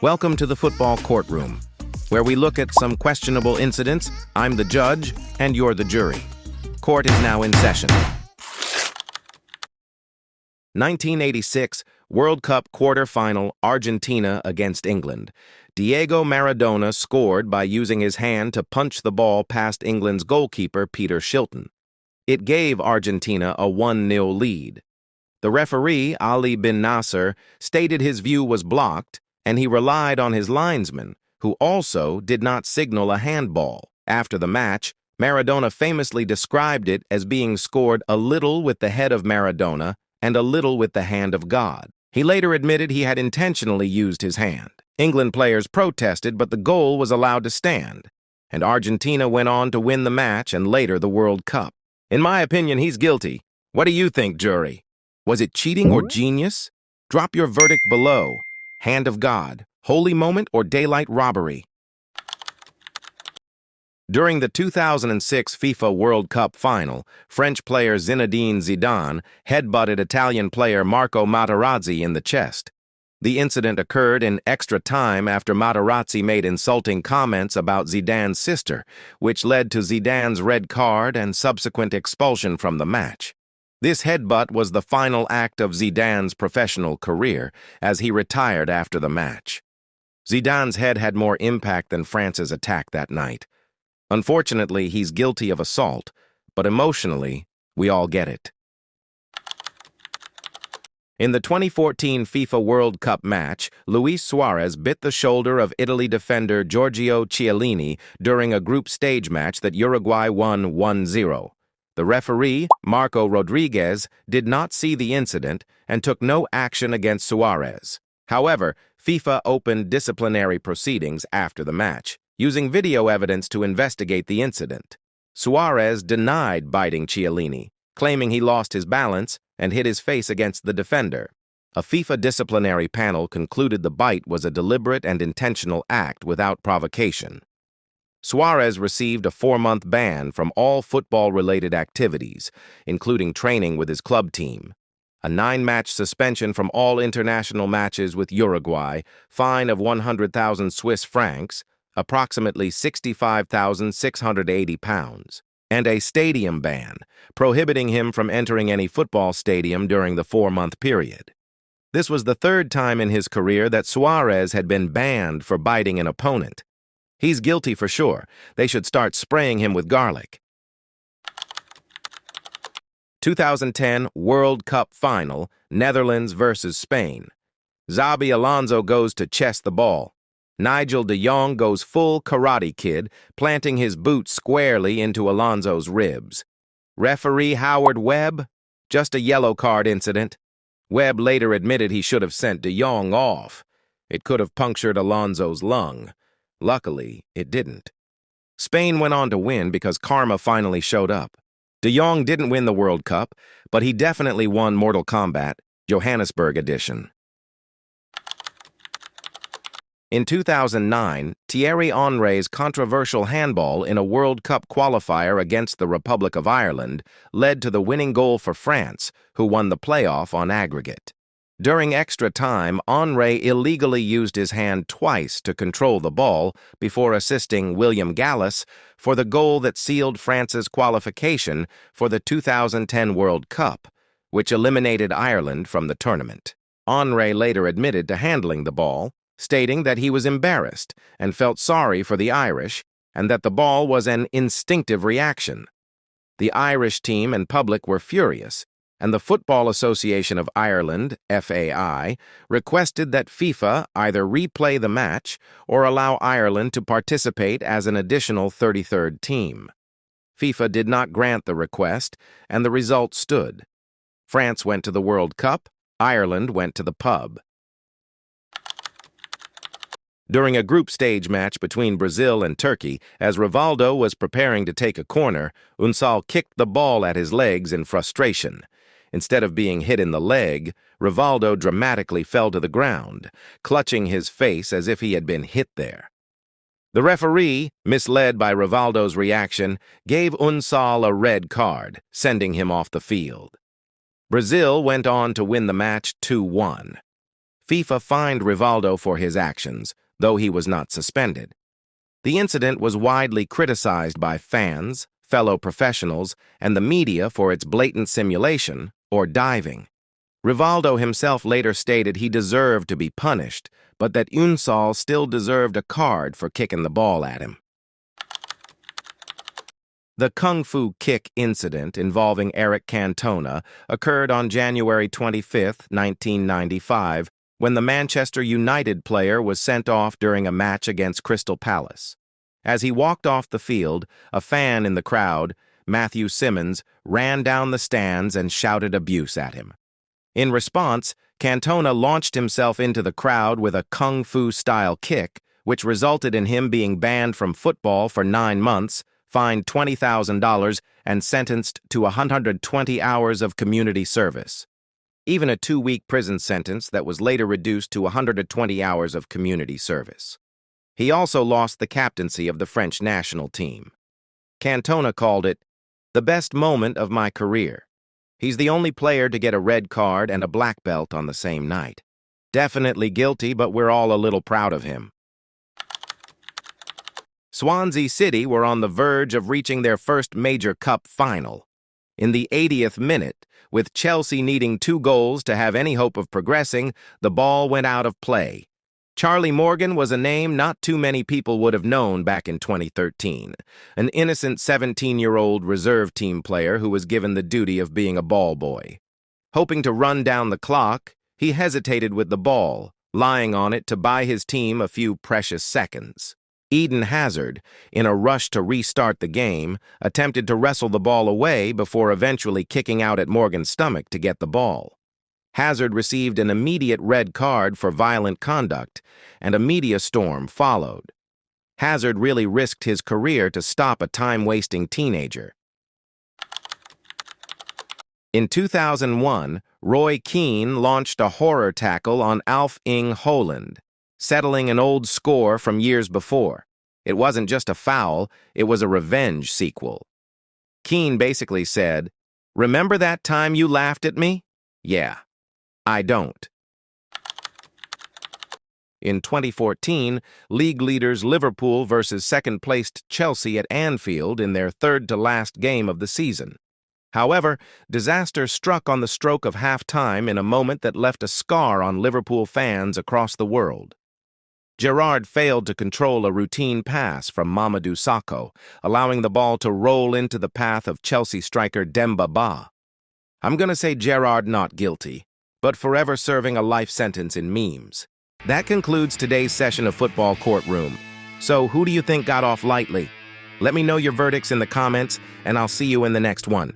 Welcome to the Football Courtroom, where we look at some questionable incidents. I'm the judge, and you're the jury. Court is now in session. 1986 World Cup quarter-final, Argentina against England. Diego Maradona scored by using his hand to punch the ball past England's goalkeeper, Peter Shilton. It gave Argentina a 1-0 lead. The referee, Ali bin Nasser, stated his view was blocked, and he relied on his linesman, who also did not signal a handball. After the match, Maradona famously described it as being scored a little with the head of Maradona and a little with the hand of God. He later admitted he had intentionally used his hand. England players protested, but the goal was allowed to stand, and Argentina went on to win the match and later the World Cup. In my opinion, he's guilty. What do you think, jury? Was it cheating or genius? Drop your verdict below. Hand of God, holy moment, or daylight robbery? During the 2006 FIFA World Cup final, French player Zinedine Zidane headbutted Italian player Marco Materazzi in the chest. The incident occurred in extra time after Materazzi made insulting comments about Zidane's sister, which led to Zidane's red card and subsequent expulsion from the match. This headbutt was the final act of Zidane's professional career, as he retired after the match. Zidane's head had more impact than France's attack that night. Unfortunately, he's guilty of assault, but emotionally, we all get it. In the 2014 FIFA World Cup match, Luis Suarez bit the shoulder of Italy defender Giorgio Chiellini during a group stage match that Uruguay won 1-0. The referee, Marco Rodriguez, did not see the incident and took no action against Suarez. However, FIFA opened disciplinary proceedings after the match, using video evidence to investigate the incident. Suarez denied biting Chiellini, claiming he lost his balance and hit his face against the defender. A FIFA disciplinary panel concluded the bite was a deliberate and intentional act without provocation. Suarez received a 4-month ban from all football-related activities, including training with his club team, a 9-match suspension from all international matches with Uruguay, fine of 100,000 Swiss francs, approximately 65,680 pounds, and a stadium ban, prohibiting him from entering any football stadium during the 4-month period. This was the third time in his career that Suarez had been banned for biting an opponent. He's guilty for sure. They should start spraying him with garlic. 2010 World Cup Final, Netherlands versus Spain. Xabi Alonso goes to chest the ball. Nigel de Jong goes full Karate Kid, planting his boot squarely into Alonso's ribs. Referee Howard Webb? Just a yellow card incident. Webb later admitted he should have sent de Jong off. It could have punctured Alonso's lung. Luckily, it didn't. Spain went on to win because karma finally showed up. De Jong didn't win the World Cup, but he definitely won Mortal Kombat, Johannesburg edition. In 2009, Thierry Henry's controversial handball in a World Cup qualifier against the Republic of Ireland led to the winning goal for France, who won the playoff on aggregate. During extra time, Henry illegally used his hand twice to control the ball before assisting William Gallas for the goal that sealed France's qualification for the 2010 World Cup, which eliminated Ireland from the tournament. Henry later admitted to handling the ball, stating that he was embarrassed and felt sorry for the Irish and that the ball was an instinctive reaction. The Irish team and public were furious, and the Football Association of Ireland, FAI, requested that FIFA either replay the match or allow Ireland to participate as an additional 33rd team. FIFA did not grant the request, and the result stood. France went to the World Cup, Ireland went to the pub. During a group stage match between Brazil and Turkey, as Rivaldo was preparing to take a corner, Unsal kicked the ball at his legs in frustration. Instead of being hit in the leg, Rivaldo dramatically fell to the ground, clutching his face as if he had been hit there. The referee, misled by Rivaldo's reaction, gave Unsal a red card, sending him off the field. Brazil went on to win the match 2-1. FIFA fined Rivaldo for his actions, though he was not suspended. The incident was widely criticized by fans, fellow professionals, and the media for its blatant simulation, or diving. Rivaldo himself later stated he deserved to be punished, but that Ünsal still deserved a card for kicking the ball at him. The Kung Fu kick incident involving Eric Cantona occurred on January 25, 1995, when the Manchester United player was sent off during a match against Crystal Palace. As he walked off the field, a fan in the crowd, Matthew Simmons, ran down the stands and shouted abuse at him. In response, Cantona launched himself into the crowd with a Kung Fu-style kick, which resulted in him being banned from football for 9 months, fined $20,000, and sentenced to 120 hours of community service. Even a 2-week prison sentence that was later reduced to 120 hours of community service. He also lost the captaincy of the French national team. Cantona called it, "the best moment of my career." He's the only player to get a red card and a black belt on the same night. Definitely guilty, but we're all a little proud of him. Swansea City were on the verge of reaching their first major cup final. In the 80th minute, with Chelsea needing 2 goals to have any hope of progressing, the ball went out of play. Charlie Morgan was a name not too many people would have known back in 2013, an innocent 17-year-old reserve team player who was given the duty of being a ball boy. Hoping to run down the clock, he hesitated with the ball, lying on it to buy his team a few precious seconds. Eden Hazard, in a rush to restart the game, attempted to wrestle the ball away before eventually kicking out at Morgan's stomach to get the ball. Hazard received an immediate red card for violent conduct, and a media storm followed. Hazard really risked his career to stop a time-wasting teenager. In 2001, Roy Keane launched a horror tackle on Alf Inge Holland, settling an old score from years before. It wasn't just a foul, it was a revenge sequel. Keane basically said, "Remember that time you laughed at me? Yeah, I don't." In 2014, league leaders Liverpool versus second-placed Chelsea at Anfield in their third-to-last game of the season. However, disaster struck on the stroke of half-time in a moment that left a scar on Liverpool fans across the world. Gerrard failed to control a routine pass from Mamadou Sakho, allowing the ball to roll into the path of Chelsea striker Demba Ba. I'm gonna say Gerrard not guilty, but forever serving a life sentence in memes. That concludes today's session of Football Courtroom. So who do you think got off lightly? Let me know your verdicts in the comments, and I'll see you in the next one.